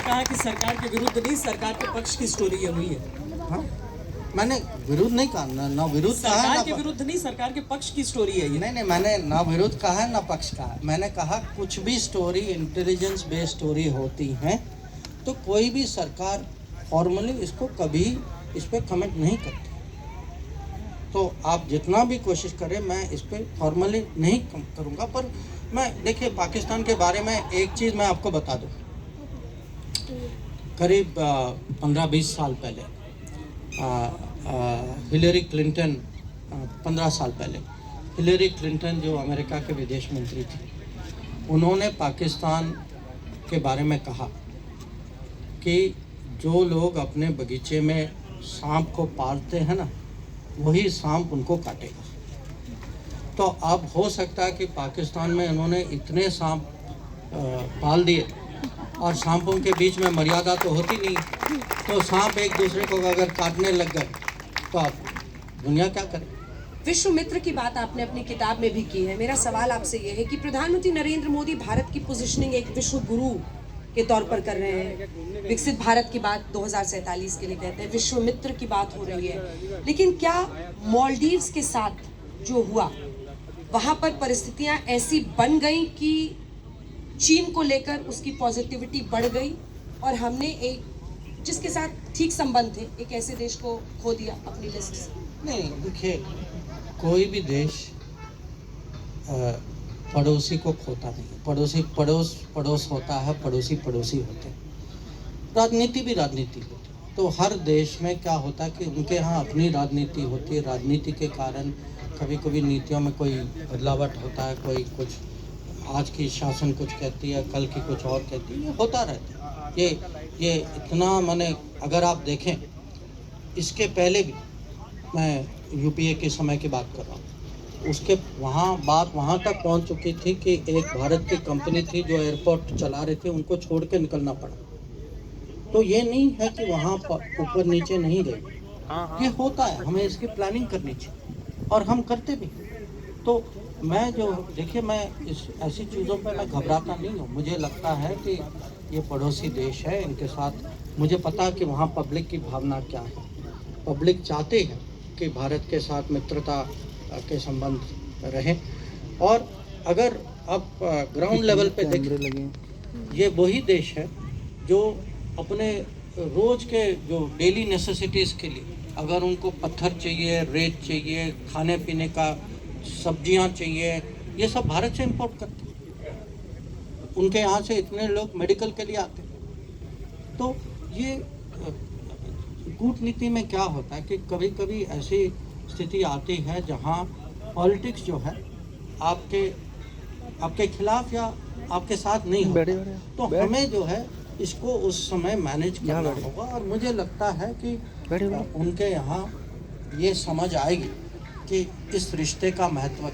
कहा कि सरकार के विरुद्ध नहीं, सरकार के पक्ष की स्टोरी ये हुई है। हाँ, मैंने विरोध नहीं कहा, ना विरोध कहा है, सरकार के विरुद्ध नहीं, सरकार के पक्ष की स्टोरी है ये। नहीं, मैंने ना विरोध कहा है ना पक्ष कहा है। मैंने कहा कुछ भी स्टोरी इंटेलिजेंस बेस्ड स्टोरी होती है तो कोई भी सरकार फॉर्मली इसको कभी इस पर कमेंट नहीं करती। तो आप जितना भी कोशिश करें मैं इस पर फॉर्मली नहीं करूँगा। पर मैं देखिए, पाकिस्तान के बारे में एक चीज़ मैं आपको बता दूँ। करीब 15-20 साल पहले हिलरी क्लिंटन, 15 साल पहले हिलरी क्लिंटन जो अमेरिका के विदेश मंत्री थी, उन्होंने पाकिस्तान के बारे में कहा कि जो लोग अपने बगीचे में सांप को पालते हैं ना, वही सांप उनको काटेगा। तो अब हो सकता है कि पाकिस्तान में उन्होंने इतने सांप पाल दिए, और सांपों के बीच में मर्यादा तो होती नहीं, तो सांप एक दूसरे को अगर काटने लग गए तो अब दुनिया क्या करे। विश्व मित्र की बात आपने अपनी किताब में भी की है। मेरा सवाल आपसे ये है कि प्रधानमंत्री नरेंद्र मोदी भारत की पोजीशनिंग एक विश्व गुरु के तौर पर कर रहे हैं। विकसित भारत की बात 2047 के लिए कहते हैं, विश्व मित्र की बात हो रही है। लेकिन क्या मालदीव्स के साथ जो हुआ, वहां पर परिस्थितियां ऐसी बन गई कि चीन को लेकर उसकी पॉजिटिविटी बढ़ गई और हमने एक जिसके साथ ठीक संबंध थे, एक ऐसे देश को खो दिया अपनी लिस्ट से? नहीं, देखिए, कोई भी देश पड़ोसी को खोता नहीं। पड़ोसी पड़ोस होता है, पड़ोसी होते हैं। राजनीति भी राजनीति होती है। तो हर देश में क्या होता है कि उनके यहाँ अपनी राजनीति होती है। राजनीति के कारण कभी कभी नीतियों में कोई बदलावट होता है, कोई कुछ आज की शासन कुछ कहती है, कल की कुछ और कहती है, ये होता रहता है। ये इतना, माने अगर आप देखें, इसके पहले भी मैं यूपीए के समय की बात कर रहा हूँ, उसके बात वहाँ तक पहुँच चुकी थी कि एक भारत की कंपनी थी जो एयरपोर्ट चला रहे थे, उनको छोड़ के निकलना पड़ा। तो ये नहीं है कि वहाँ ऊपर नीचे नहीं गई, ये होता है। हमें इसकी प्लानिंग करनी चाहिए और हम करते भी। तो मैं जो देखिए, मैं इस ऐसी चीज़ों पर मैं घबराता नहीं हूँ। मुझे लगता है कि ये पड़ोसी देश है, इनके साथ मुझे पता है कि वहाँ पब्लिक की भावना क्या है। पब्लिक चाहते हैं कि भारत के साथ मित्रता के संबंध रहें। और अगर आप ग्राउंड लेवल पे देखें, ये वही देश है जो अपने रोज़ के जो डेली नेसेसिटीज़ के लिए, अगर उनको पत्थर चाहिए, रेत चाहिए, खाने पीने का सब्जियां चाहिए, ये सब भारत से इंपोर्ट करते हैं। उनके यहाँ से इतने लोग मेडिकल के लिए आते हैं। तो ये कूटनीति में क्या होता है कि कभी कभी ऐसी स्थिति आती है जहाँ पॉलिटिक्स जो है आपके खिलाफ या आपके साथ नहीं होता। तो हमें जो है इसको उस समय मैनेज करना होगा। और मुझे लगता है कि उनके यहाँ ये समझ आएगी कि इस रिश्ते का महत्व